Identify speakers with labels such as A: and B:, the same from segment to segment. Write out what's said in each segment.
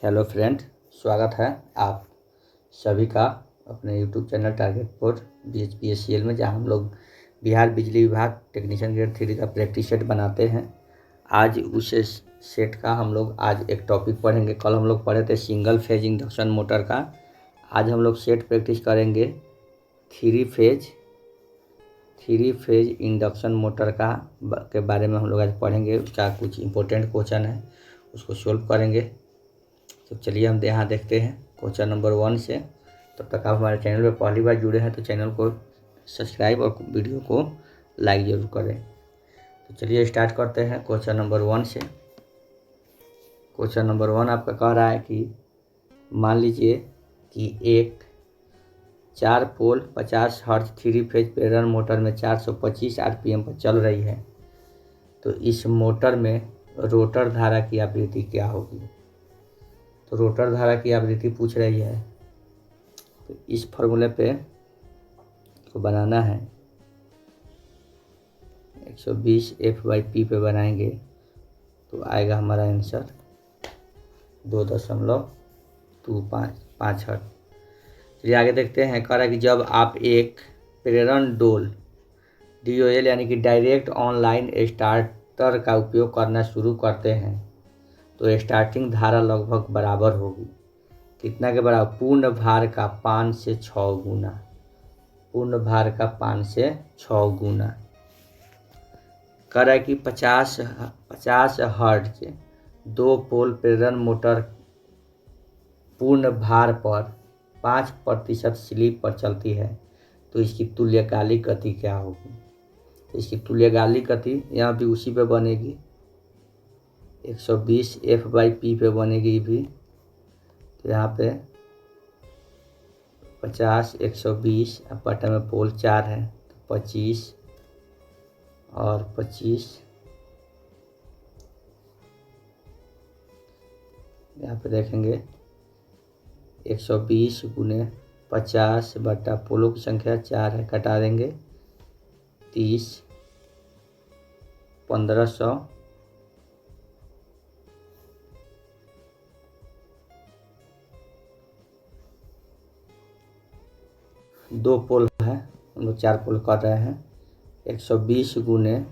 A: Hello friend, स्वागत है आप सभी का अपने YouTube channel target for BHPSCL में, जहां हम लोग बिहार बिजली विभाग टेक्नीशियन ग्रेड 3 का प्रैक्टिस सेट बनाते हैं। आज उस सेट का हम लोग आज एक टॉपिक पढ़ेंगे। कल हम लोग पढ़े थे सिंगल फेज इंडक्शन मोटर का। आज हम लोग सेट प्रैक्टिस करेंगे थ्री फेज इंडक्शन मोटर के बारे में हम लोग आज पढ़ेंगे। उसका कुछ इंपॉर्टेंट क्वेश्चन है, उसको सोल्व करेंगे। तो चलिए हम यहाँ देखते हैं क्वेश्चन नंबर 1 से। तब तक आप हमारे चैनल पर पहली बार जुड़े हैं तो चैनल को सब्सक्राइब और वीडियो को लाइक ज़रूर करें। तो चलिए स्टार्ट करते हैं क्वेश्चन नंबर 1 से। क्वेश्चन नंबर 1 आपका कह रहा है कि मान लीजिए कि एक 4 पोल 50 हर्ट्ज 3 फेज प्रेरण मोटर में 425 RPM पर चल रही है, तो इस मोटर में रोटर धारा की आवृत्ति क्या होगी। तो रोटर धारा की आवृत्ति पूछ रही है, तो इस फॉर्मूले पे को बनाना है। 120 F/P पे बनाएंगे तो आएगा हमारा आंसर 2.25 हर्ट्ज। चलिए आगे देखते हैं। कह रहा है कि जब आप एक प्रेरण डोल DOL यानी कि डायरेक्ट ऑनलाइन स्टार्टर का उपयोग करना शुरू करते हैं तो स्टार्टिंग धारा लगभग बराबर होगी कितना के बराबर? पूर्ण भार का 5 से 6 गुना। पूर्ण भार का 5 से 6 गुना। कह रहा है कि 50 हर्ट्ज 2 पोल प्रेरण मोटर पूर्ण भार पर 5% स्लिप पर चलती है, तो इसकी तुल्यकालिक गति क्या होगी। तो इसकी तुल्यकालिक गति यहाँ भी उसी पे बनेगी, 120 F/P पे बनेगी भी। तो यहाँ पे 50 120 अब बटा में पोल 4 है तो 25 और 25 यहाँ पे देखेंगे 120 गुने 50 बटा पोलों की संख्या 4 है, कटा देंगे 30 1500 2 पोल है, हम लोग 4 पोल कर रहे हैं। 120 गुने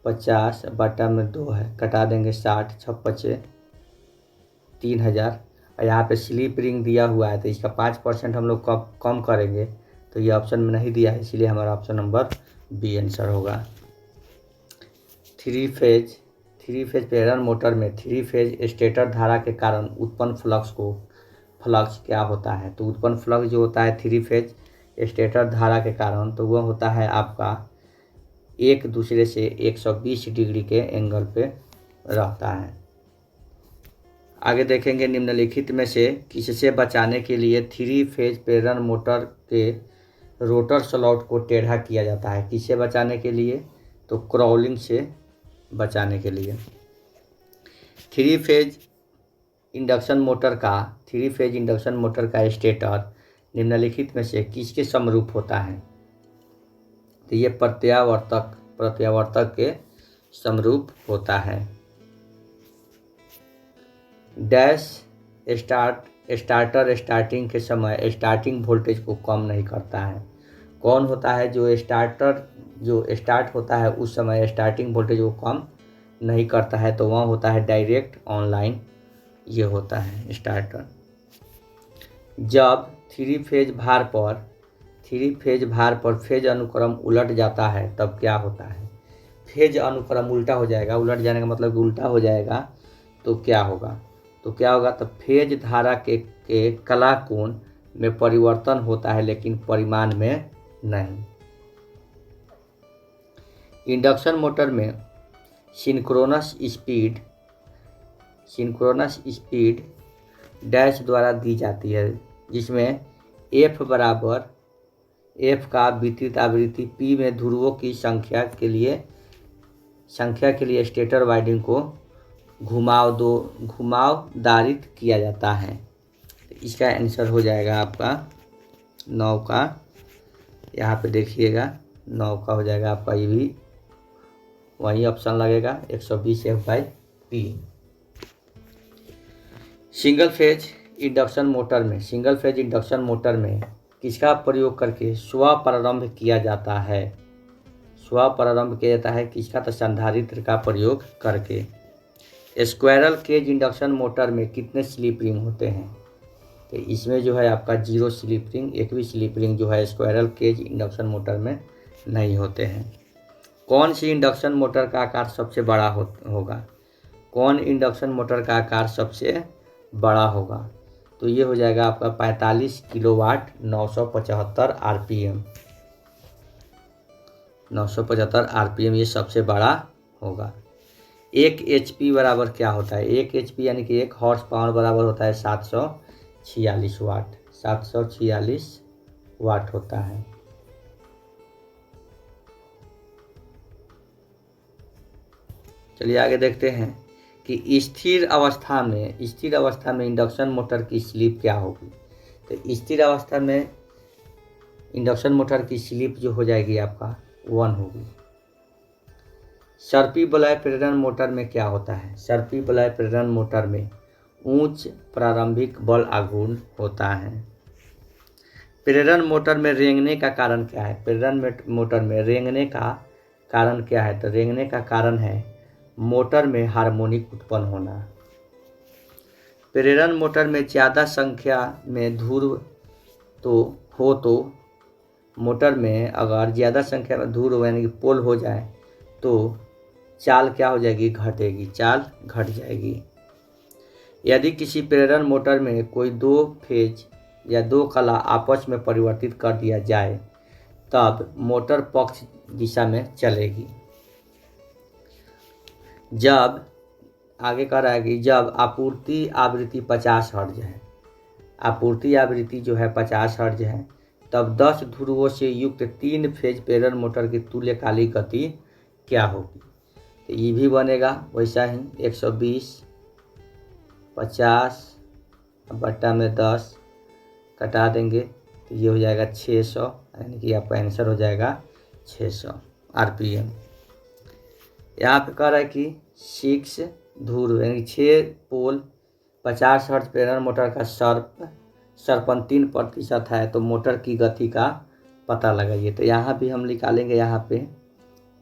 A: 50 बटा में 2 है, कटा देंगे 60 6 3000। और यहाँ पे स्लिप रिंग दिया हुआ है तो इसका 5% हम लोग कम करेंगे, तो ये ऑप्शन में नहीं दिया है, इसीलिए हमारा ऑप्शन नंबर बी आंसर होगा। थ्री फेज प्रेरण मोटर में 3 फेज स्टेटर धारा के कारण उत्पन्न फ्लक्स क्या होता है। तो उत्पन्न फ्लक्स जो होता है 3 फेज स्टेटर धारा के कारण, तो वह होता है आपका एक दूसरे से 120 डिग्री के एंगल पे रहता है। आगे देखेंगे निम्नलिखित में से किससे बचाने के लिए 3 फेज प्रेरण मोटर के रोटर स्लॉट को टेढ़ा किया जाता है। किससे बचाने के लिए? तो क्रॉलिंग से बचाने के लिए। 3 फेज इंडक्शन मोटर का स्टेटर निम्नलिखित में से किसके समरूप होता है। तो ये प्रत्यावर्तक के समरूप होता है। डैश स्टार्टर स्टार्टिंग के समय स्टार्टिंग वोल्टेज को कम नहीं करता है। कौन होता है? जो स्टार्ट होता है उस समय स्टार्टिंग वोल्टेज को कम नहीं करता है, तो वह होता है डायरेक्ट ऑनलाइन। ये होता है स्टार्टर। जब 3 फेज भार पर फेज अनुक्रम उलट जाता है तब क्या होता है? फेज अनुक्रम उल्टा हो जाएगा। उलट जाने का मतलब उल्टा हो जाएगा तो क्या होगा? तो फेज धारा के कला कोण में परिवर्तन होता है, लेकिन परिमाण में नहीं। इंडक्शन मोटर में सिंक्रोनस स्पीड डैश द्वारा दी जाती है, जिसमें F का वितरित आवृत्ति P में ध्रुवों की संख्या के लिए स्टेटर वाइंडिंग को घुमावदारित किया जाता है। इसका आंसर हो जाएगा आपका 9 का। यहाँ पे देखिएगा 9 का हो जाएगा आपका, ये भी वही ऑप्शन लगेगा 120 F/P। Single phase induction motor में किसका प्रयोग करके स्व प्रारंभ किया जाता है? स्व प्रारंभ किया जाता है किसका? तो संधारित्र का प्रयोग करके। स्क्वायरल केज इंडक्शन मोटर में कितने स्लिप रिंग होते हैं? तो इसमें जो है आपका 0 स्लिप रिंग, एक भी स्लिप रिंग जो है स्क्वायरल केज इंडक्शन मोटर में नहीं होते हैं। कौन सी इंडक्शन मोटर का आकार सबसे बड़ा होगा? कौन इंडक्शन मोटर का आकार सबसे बड़ा होगा? तो ये हो जाएगा आपका 45 किलोवाट 975 आरपीएम। 975 आरपीएम ये सबसे बड़ा होगा। 1 एचपी बराबर क्या होता है? 1 एचपी यानी कि 1 हॉर्स पावर बराबर होता है 746 वाट। 746 वाट होता है। चलिए आगे देखते हैं कि स्थिर अवस्था में इंडक्शन मोटर की स्लिप क्या होगी? तो स्थिर अवस्था में इंडक्शन मोटर की स्लिप जो हो जाएगी आपका 1 होगी। सर्पी बलय प्रेरण मोटर में क्या होता है? सर्पी बलय प्रेरण मोटर में उच्च प्रारंभिक बल आघूर्ण होता है। प्रेरण मोटर में रेंगने का कारण क्या है? प्रेरण मोटर में रेंगने का कारण क्या है? तो रेंगने का कारण है मोटर में हार्मोनिक उत्पन्न होना। प्रेरण मोटर में ज़्यादा संख्या में ध्रुव तो मोटर में अगर ज़्यादा संख्या में ध्रुव यानी कि पोल हो जाए तो चाल क्या हो जाएगी? घटेगी, चाल घट जाएगी। यदि किसी प्रेरण मोटर में कोई 2 फेज या 2 कला आपस में परिवर्तित कर दिया जाए तब मोटर पक्ष दिशा में चलेगी। जब आगे कह रहा है कि जब आपूर्ति आवृत्ति 50 हर्ट्ज है, आपूर्ति आवृत्ति जो है 50 हर्ट्ज है, तब 10 ध्रुवों से युक्त 3 फेज प्रेरण मोटर की तुल्यकालिक गति क्या होगी? तो ये भी बनेगा वैसा ही 120 50 बट्टा में 10 कटा देंगे तो ये हो जाएगा 600, यानी कि आपका आंसर हो जाएगा 600 आरपीएम। यहाँ पे कह रहा है कि 6 ध्रुव यानी 6 पोल 50 हर्ट्ज प्रेरण मोटर का सरपन 3% है तो मोटर की गति का पता लगाइए। तो यहाँ भी हम निकालेंगे, यहाँ पे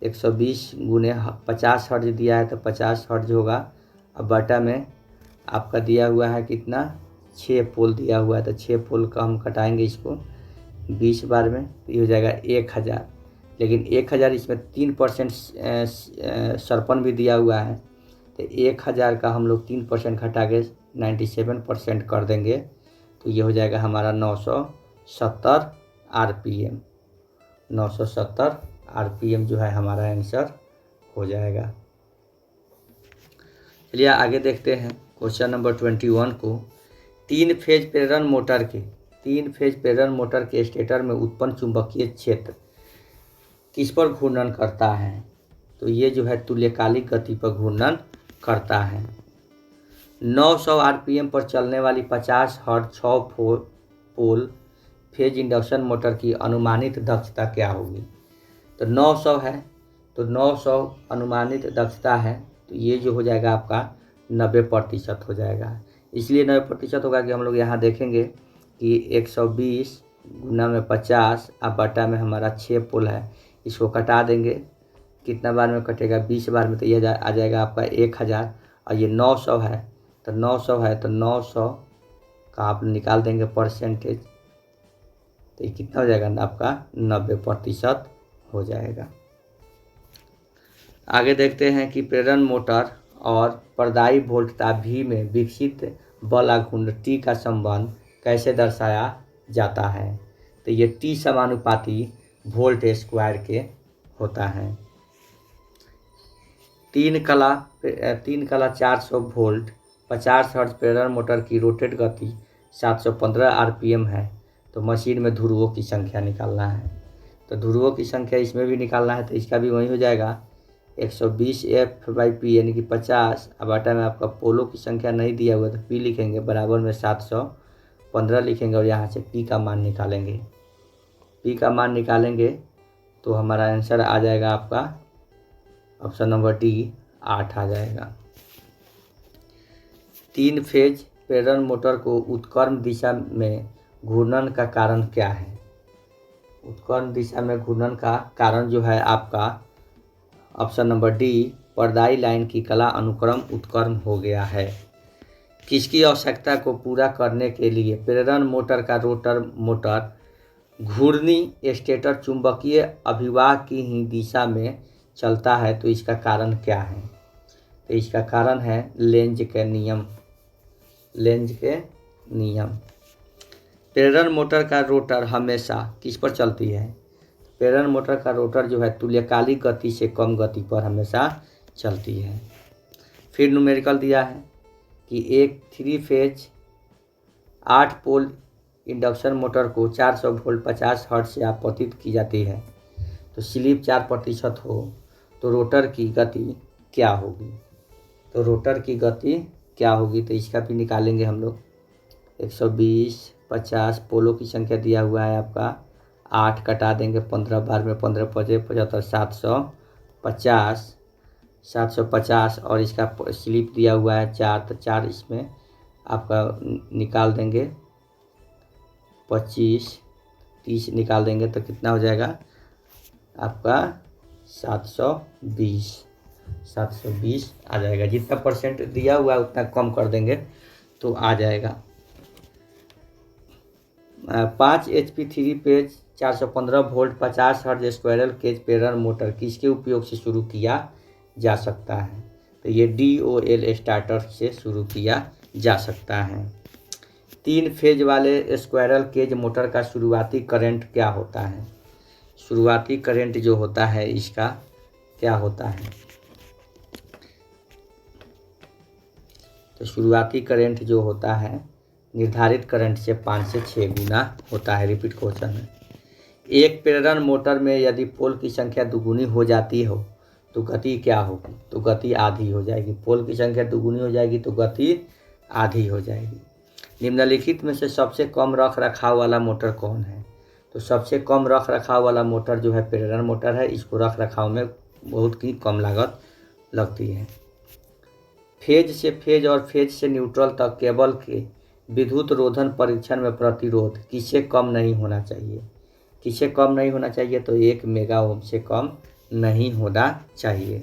A: 120 गुने 50 हर्ट्ज दिया है तो 50 हर्ट्ज होगा। अब बटा में आपका दिया हुआ है कितना? 6 पोल दिया हुआ है तो 6 पोल का हम कटाएंगे इसको 20 बार में तो ये हो जाएगा 1000। लेकिन 1000 इसमें 3% सरपन भी दिया हुआ है तो 1000 का हम लोग 3% घटा के 97% कर देंगे तो ये हो जाएगा हमारा 970 आरपीएम। 970 आरपीएम जो है हमारा आंसर हो जाएगा। चलिए आगे देखते हैं क्वेश्चन नंबर 21 को। 3 फेज प्रेरण मोटर के स्टेटर में उत्पन्न चुंबकीय क्षेत्र किस पर घूर्णन करता है? तो ये जो है तुल्यकालिक गति पर घूर्णन करता है। 900 आरपीएम पर चलने वाली 50 हर्ट्ज 6 पोल फेज इंडक्शन मोटर की अनुमानित दक्षता क्या होगी? तो 900 है तो 900 अनुमानित दक्षता है तो ये जो हो जाएगा आपका 90% हो जाएगा। इसलिए 90% होगा कि हम लोग यहाँ देखेंगे कि 120 गुना में 50 अब बटा में हमारा 6 पोल है, इसको कटा देंगे। कितना बार में कटेगा? 20 बार में तो ये आ जाएगा आपका 1000 और ये 900 है तो 900 का आप निकाल देंगे परसेंटेज तो ये कितना हो जाएगा? आपका 90% हो जाएगा। आगे देखते हैं कि प्रेरण मोटर और प्रदायी वोल्टता V में विकसित बल आघूर्ण T का संबंध कैसे दर्शाया जाता है? तो ये T समानुपाती वोल्ट स्क्वायर के होता है। 3 कला 400 वोल्ट 50 हर्ट्ज प्रेरण मोटर की रोटेट गति 715 आरपीएम है तो मशीन में ध्रुवों की संख्या निकालना है। तो ध्रुवों की संख्या इसमें भी निकालना है तो इसका भी वही हो जाएगा 120 F/P यानी कि 50। अब आटा में आपका पोलो की संख्या नहीं दिया हुआ तो P लिखेंगे बराबर में 715 लिखेंगे और यहाँ से P का मान निकालेंगे। P का मान निकालेंगे तो हमारा आंसर आ जाएगा आपका ऑप्शन नंबर D 8 आ जाएगा। 3 फेज प्रेरण मोटर को उत्क्रम दिशा में घूर्णन का कारण क्या है? उत्क्रम दिशा में घूर्णन का कारण जो है आपका ऑप्शन नंबर डी, पर्दाई लाइन की कला अनुक्रम उत्क्रम हो गया है। किसकी आवश्यकता को पूरा करने के लिए प्रेरण मोटर का रोटर मोटर घूर्णी स्टेटर चुंबकीय अभिवाह की ही दिशा में चलता है? तो इसका कारण क्या है? तो इसका कारण है लेंज के नियम। लेंज के नियम। प्रेरण मोटर का रोटर हमेशा किस पर चलती है? प्रेरण मोटर का रोटर जो है तुल्यकालिक गति से कम गति पर हमेशा चलती है। फिर न्यूमेरिकल दिया है कि एक 3 फेज 8 पोल इंडक्शन मोटर को 400 वोल्ट 50 हर्ट्ज से आपतित की जाती है, तो स्लिप 4% हो तो रोटर की गति क्या होगी? तो रोटर की गति क्या होगी? तो इसका भी निकालेंगे हम लोग। 120 50 पोलों की संख्या दिया हुआ है आपका 8, कटा देंगे 15 बार में 15 पचे 75 750 और इसका स्लिप दिया हुआ है 4, तो 4 इसमें आपका निकाल देंगे 25 30 निकाल देंगे तो कितना हो जाएगा आपका 720 आ जाएगा। जितना परसेंट दिया हुआ है उतना कम कर देंगे तो आ जाएगा। 5 HP 3 phase 415 volt 50 hertz squirrel cage प्रेरण मोटर किसके उपयोग से शुरू किया जा सकता है? तो ये DOL स्टार्टर से शुरू किया जा सकता है। 3 फेज वाले स्क्वायरल केज मोटर का शुरुआती करंट क्या होता है? शुरुआती करंट जो होता है इसका क्या होता है? तो शुरुआती करंट जो होता है निर्धारित करंट से 5 से 6 गुना होता है। रिपीट क्वेश्चन है। एक प्रेरण मोटर में यदि पोल की संख्या दुगुनी हो जाती हो तो गति क्या होगी? तो गति आधी हो जाएगी। पोल की संख्या दुगुनी हो जाएगी तो गति आधी हो जाएगी। निम्नलिखित में से सबसे कम रख रखाव वाला मोटर कौन है? तो सबसे कम रख रखाव वाला मोटर जो है प्रेरण मोटर है। इसको रख रखाव में बहुत ही कम लागत लगती है। फेज से फेज और फेज से न्यूट्रल तक केबल के विद्युत रोधन परीक्षण में प्रतिरोध किससे कम नहीं होना चाहिए? किससे कम नहीं होना चाहिए? तो 1 मेगा ओम से कम नहीं होना चाहिए।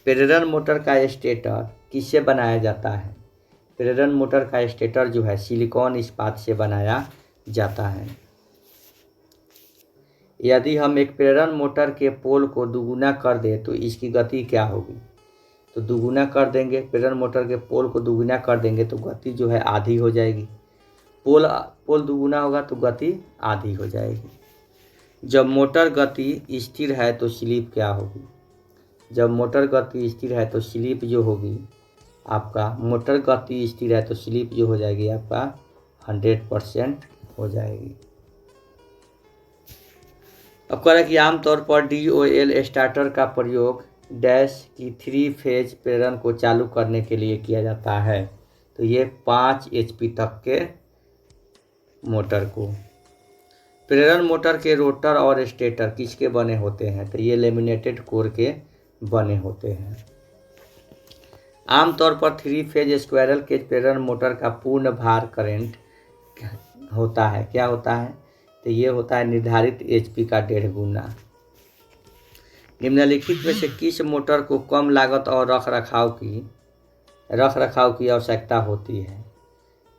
A: प्रेरण मोटर का स्टेटर किससे बनाया जाता है? प्रेरण मोटर का स्टेटर जो है सिलिकॉन इस्पात से बनाया जाता है। यदि हम एक प्रेरण मोटर के पोल को दुगुना कर दें तो इसकी गति क्या होगी? तो दुगुना कर देंगे, प्रेरण मोटर के पोल को दुगुना कर देंगे तो गति जो है आधी हो जाएगी। पोल दुगुना होगा तो गति आधी हो जाएगी। जब मोटर गति स्थिर है तो स्लिप क्या होगी? जब मोटर गति स्थिर है तो स्लिप जो होगी आपका, मोटर गति स्थिर है तो स्लिप जो हो जाएगी आपका 100% हो जाएगी। अब कह रहा है कि आमतौर पर DOL स्टार्टर का प्रयोग डैश की 3 फेज प्रेरण को चालू करने के लिए किया जाता है। तो ये 5 HP तक के मोटर को। प्रेरण मोटर के रोटर और स्टेटर किसके बने होते हैं? तो ये लेमिनेटेड कोर के बने होते हैं। आमतौर पर 3 फेज स्क्वायरल केज प्रेरण मोटर का पूर्ण भार करंट होता है। क्या होता है? तो ये होता है निर्धारित HP का 1.5 गुना। निम्नलिखित में से किस मोटर को कम लागत और रख रखाव की आवश्यकता होती है?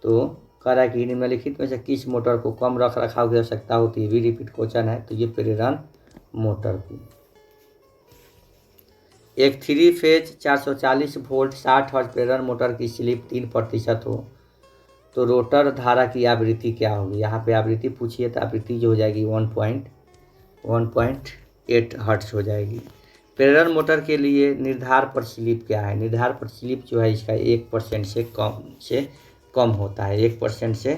A: तो कह रहा है कि निम्नलिखित में से किस मोटर को कम रख रखाव की आवश्यकता होती है? भी रिपीट क्वेश्चन है। तो ये प्रेरण मोटर की। एक 3 फेज 440 वोल्ट 60 हर्ट्ज प्रेरण मोटर की स्लिप 3% हो तो रोटर धारा की आवृत्ति क्या होगी? यहाँ पे आवृत्ति पूछिए तो आवृत्ति जो हो जाएगी 1.8 हर्ट्ज हो जाएगी। प्रेरण मोटर के लिए निर्धार पर स्लिप क्या है? निर्धार पर स्लिप जो है इसका 1% से कम होता है। 1% से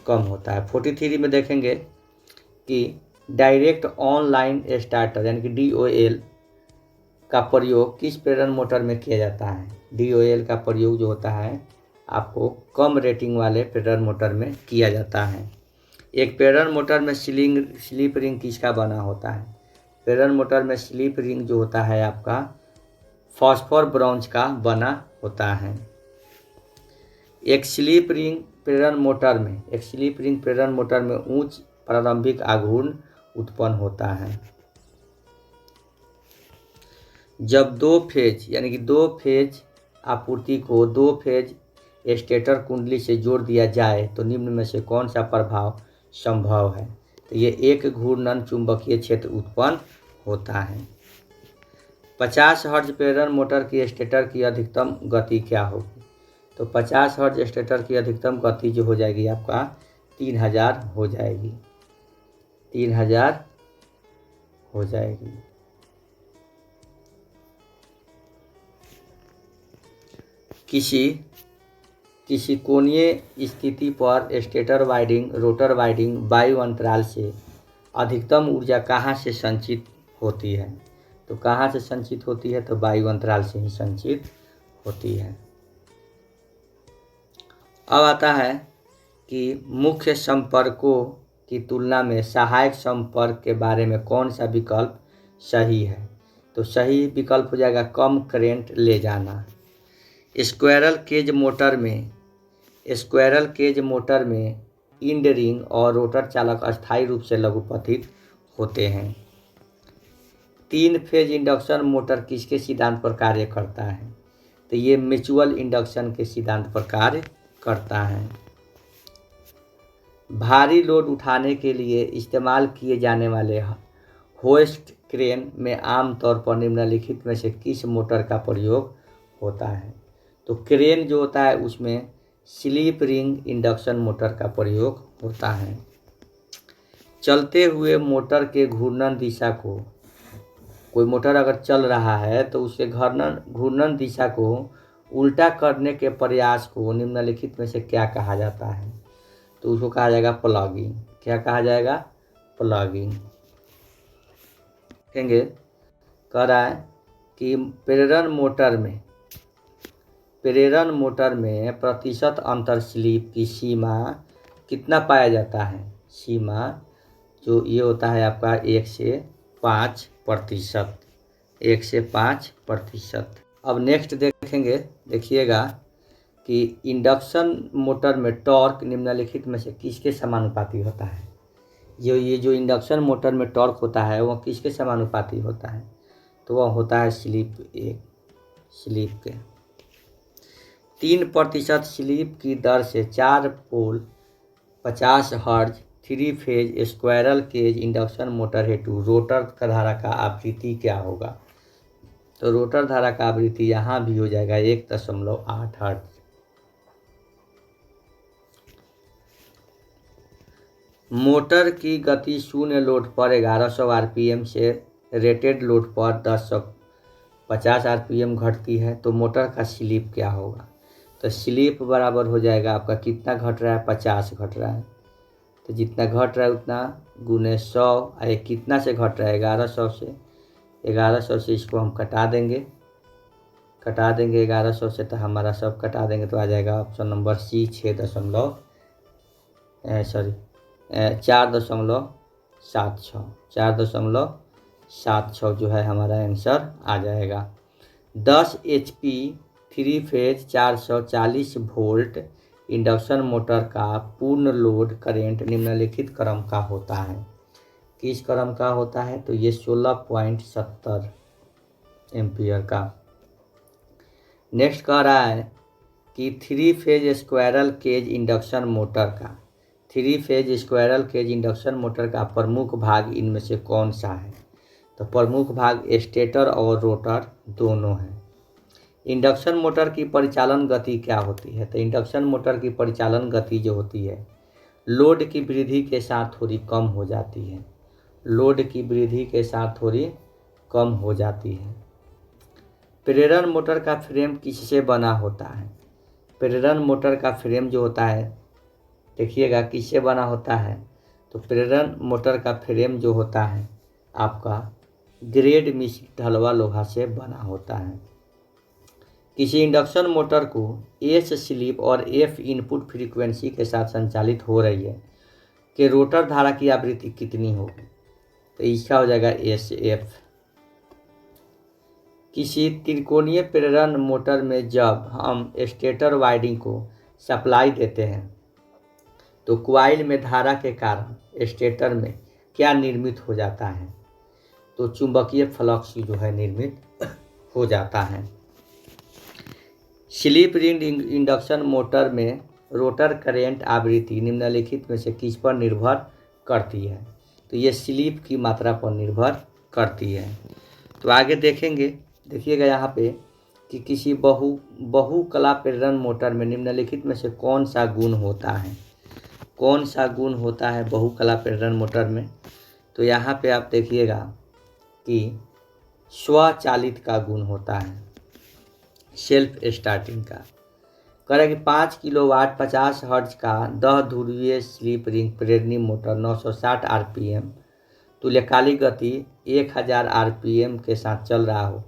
A: कम होता है। 43 में देखेंगे कि डायरेक्ट ऑनलाइन स्टार्टर यानी कि DOL का प्रयोग किस प्रेरण मोटर में किया जाता है? DOL का प्रयोग जो होता है आपको कम रेटिंग वाले प्रेरण मोटर में किया जाता है। एक प्रेरण मोटर में स्लिप रिंग किसका बना होता है? प्रेरण मोटर में स्लिप रिंग जो होता है आपका फॉस्फोर ब्रॉन्ज का बना होता है। एक स्लिप रिंग प्रेरण मोटर में उच्च प्रारंभिक आघूर्ण उत्पन्न होता है। जब दो फेज आपूर्ति को 2 फेज स्टेटर कुंडली से जोड़ दिया जाए तो निम्न में से कौन सा प्रभाव संभव है। तो ये एक घूर्णन चुंबकीय क्षेत्र उत्पन्न होता है। 50 हर्ट्ज प्रेरण मोटर की स्टेटर की अधिकतम गति क्या होगी। तो 50 हर्ट्ज स्टेटर की अधिकतम गति जो हो जाएगी आपका 3000 हो जाएगी, 3000 हो जाएगी। किसी कोणीय स्थिति पर स्टेटर वाइंडिंग रोटर वाइंडिंग वायु अंतराल से अधिकतम ऊर्जा कहाँ से संचित होती है। तो कहाँ से संचित होती है, तो वायु अंतराल से ही संचित होती है। अब आता है कि मुख्य संपर्कों की तुलना में सहायक संपर्क के बारे में कौन सा विकल्प सही है। तो सही विकल्प हो जाएगा कम करंट ले जाना। स्क्वायरल केज मोटर में इंड रिंग और रोटर चालक अस्थायी रूप से लघुपथित होते हैं। 3 फेज इंडक्शन मोटर किसके सिद्धांत पर कार्य करता है। तो ये म्यूचुअल इंडक्शन के सिद्धांत पर कार्य करता है। भारी लोड उठाने के लिए इस्तेमाल किए जाने वाले होइस्ट क्रेन में आमतौर पर निम्नलिखित में से किस मोटर का प्रयोग होता है। तो क्रेन जो होता है उसमें स्लिप रिंग इंडक्शन मोटर का प्रयोग होता है। चलते हुए मोटर के घूर्णन दिशा को, कोई मोटर अगर चल रहा है तो उसके घूर्णन दिशा को उल्टा करने के प्रयास को निम्नलिखित में से क्या कहा जाता है। तो उसको कहा जाएगा प्लगिंग। क्या कहा जाएगा, प्लगिंग। देखेंगे कह रहा है कि प्रेरण मोटर में प्रतिशत अंतर स्लिप की सीमा कितना पाया जाता है। सीमा जो ये होता है आपका 1 से 5%, 1 से 5%। अब नेक्स्ट देखेंगे, देखिएगा कि इंडक्शन मोटर में टॉर्क निम्नलिखित में से किसके समानुपाती होता है। ये जो इंडक्शन मोटर में टॉर्क होता है वह किसके समानुपाती होता है। तो वह होता है स्लिप के 3% स्लिप की दर से 4 pole 50 hertz 3 phase squirrel cage induction motor हेतु रोटर धारा का आवृत्ति क्या होगा। तो रोटर धारा का आवृत्ति यहाँ भी हो जाएगा 1.8 हर्ट्ज। मोटर की गति शून्य लोड पर 1100 आरपीएम से रेटेड लोड पर 1050 आरपीएम घटती है तो मोटर का स्लिप क्या होगा। तो स्लिप बराबर हो जाएगा आपका कितना घट रहा है, 50 घट रहा है। तो जितना घट रहा है उतना गुने 100, ये कितना से घट रहा है 1100 से। 1100 से इसको हम कटा देंगे 1100 से, तो हमारा सब कटा देंगे तो आ जाएगा ऑप्शन नंबर सी 4.76 जो है हमारा आंसर आ जाएगा। 10 HP 3 phase 440 volt induction motor का पूर्ण लोड करेंट निम्नलिखित क्रम का होता है। किस क्रम का होता है। तो ये 16.70 एम्पियर का। नेक्स्ट कह रहा है कि 3 phase squirrel cage induction motor का प्रमुख भाग इनमें से कौन सा है। तो प्रमुख भाग स्टेटर और रोटर दोनों हैं। इंडक्शन मोटर की परिचालन गति क्या होती है। तो इंडक्शन मोटर की परिचालन गति जो होती है लोड की वृद्धि के साथ थोड़ी कम हो जाती है। प्रेरण मोटर का फ्रेम किससे बना होता है। प्रेरण मोटर का फ्रेम जो होता है देखिएगा किससे बना होता है। तो प्रेरण मोटर का फ्रेम जो होता है आपका ग्रेड मिश्रित ढलवा लोहा से बना होता है। किसी इंडक्शन मोटर को एस स्लिप और एफ इनपुट फ्रीक्वेंसी के साथ संचालित हो रही है कि रोटर धारा की आवृत्ति कितनी होगी। तो इसका हो जाएगा एस एफ। किसी त्रिकोणीय प्रेरण मोटर में जब हम स्टेटर वाइंडिंग को सप्लाई देते हैं तो क्वाइल में धारा के कारण स्टेटर में क्या निर्मित हो जाता है, तो चुंबकीय फ्लक्स जो है निर्मित हो जाता है। स्लिप रिंग इंडक्शन मोटर में रोटर करंट आवृत्ति निम्नलिखित में से किस पर निर्भर करती है, तो ये स्लिप की मात्रा पर निर्भर करती है। तो आगे देखेंगे, देखिएगा यहाँ पे कि किसी बहुकला प्रेरण मोटर में निम्नलिखित में से कौन सा गुण होता है, कौन सा गुण होता है बहुकला प्रेरण मोटर में। तो यहाँ पे आप देखिएगा कि स्वचालित का गुण होता है, सेल्फ स्टार्टिंग का। कह रहा है कि 5 किलोवाट 50 हर्ट्ज का 10 ध्रुवीय स्लिप रिंग प्रेरणी मोटर 960 आरपीएम तुल्यकालिक गति 1000 आरपीएम के साथ चल रहा हो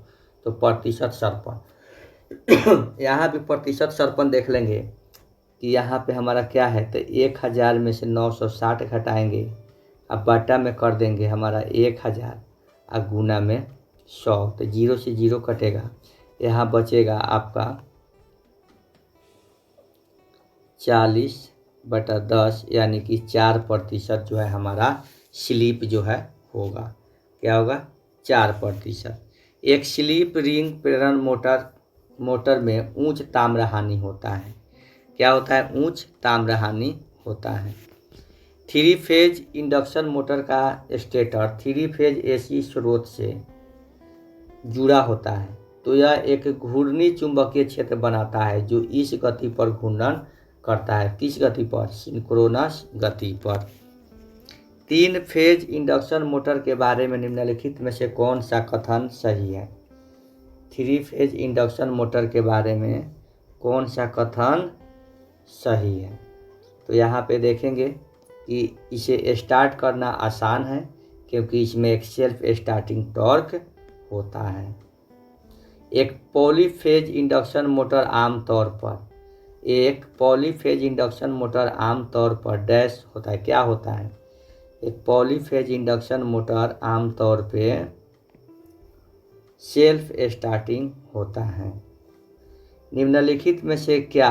A: तो प्रतिशत सरपन यहाँ भी प्रतिशत सरपन देख लेंगे कि यहाँ पे हमारा क्या है, तो 1000 में से 960 घटाएंगे, अब बटा में कर देंगे हमारा 1000 और गुना में 100, तो 0 से 0 कटेगा, यहाँ बचेगा आपका 40/10 यानी कि 4% जो है हमारा स्लिप जो है होगा। क्या होगा? 4%। एक स्लिप रिंग प्रेरण मोटर में उच्च ताम्रहानि होता है। क्या होता है? उच्च ताम्रहानि होता है। 3 फेज इंडक्शन मोटर का स्टेटर 3 फेज एसी स्रोत से जुड़ा होता है तो यह एक घूर्णी चुंबकीय क्षेत्र बनाता है जो इस गति पर घूर्णन करता है। किस गति पर? सिंक्रोनस गति पर। 3 फेज इंडक्शन मोटर के बारे में निम्नलिखित में से कौन सा कथन सही है? 3 फेज इंडक्शन मोटर के बारे में कौन सा कथन सही है? तो यहाँ पे देखेंगे कि इसे स्टार्ट करना आसान है क्योंकि इसमें एक सेल्फ स्टार्टिंग टॉर्क होता है। एक पॉलीफेज इंडक्शन मोटर आमतौर पर डैश होता है। क्या होता है? एक पॉलीफेज इंडक्शन मोटर आमतौर पे सेल्फ स्टार्टिंग होता है। निम्नलिखित में से क्या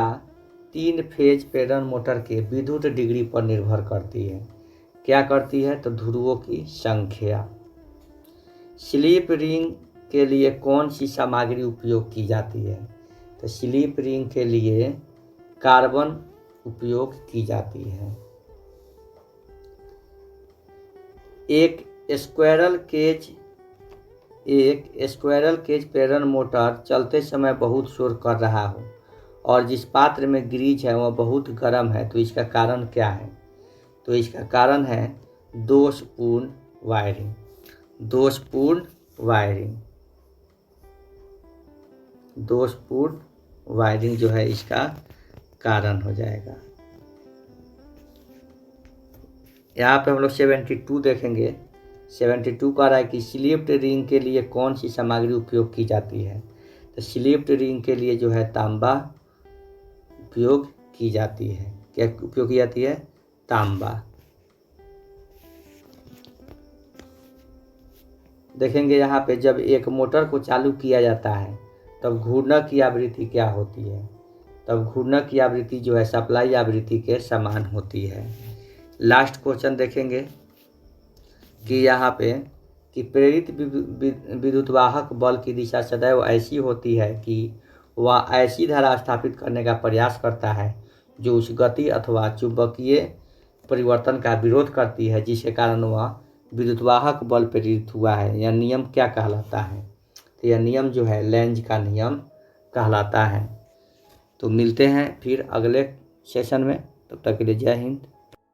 A: 3 फेज प्रेरण मोटर के विद्युत डिग्री पर निर्भर करती है? क्या करती है? तो ध्रुवों की संख्या। स्लिप रिंग के लिए कौन सी सामग्री उपयोग की जाती है? तो स्लिप रिंग के लिए कार्बन उपयोग की जाती है। एक स्क्वायरल केज प्रेरण मोटर चलते समय बहुत शोर कर रहा हो और जिस पात्र में ग्रीज है वह बहुत गर्म है तो इसका कारण क्या है? तो इसका कारण है दोषपूर्ण वायरिंग जो है इसका कारण हो जाएगा। यहाँ पे हम लोग 72 देखेंगे। 72 कह रहा है कि स्लिप्ड रिंग के लिए कौन सी सामग्री उपयोग की जाती है? तो स्लिप्ड रिंग के लिए जो है तांबा उपयोग की जाती है। क्या उपयोग की जाती है? तांबा। देखेंगे यहाँ पे जब एक मोटर को चालू किया जाता है तब घूर्णक की आवृत्ति क्या होती है? तब घूर्णक की आवृत्ति जो है सप्लाई आवृत्ति के समान होती है। लास्ट क्वेश्चन देखेंगे कि यहाँ पे कि प्रेरित विद्युतवाहक बल की दिशा सदैव ऐसी होती है कि वह ऐसी धारा स्थापित करने का प्रयास करता है जो उस गति अथवा चुंबकीय परिवर्तन का विरोध करती है जिसके कारण वह विद्युतवाहक बल प्रेरित हुआ है। यह नियम क्या कहलाता है? तो यह नियम जो है लेंज का नियम कहलाता है। तो मिलते हैं फिर अगले सेशन में, तब तक के लिए जय हिंद।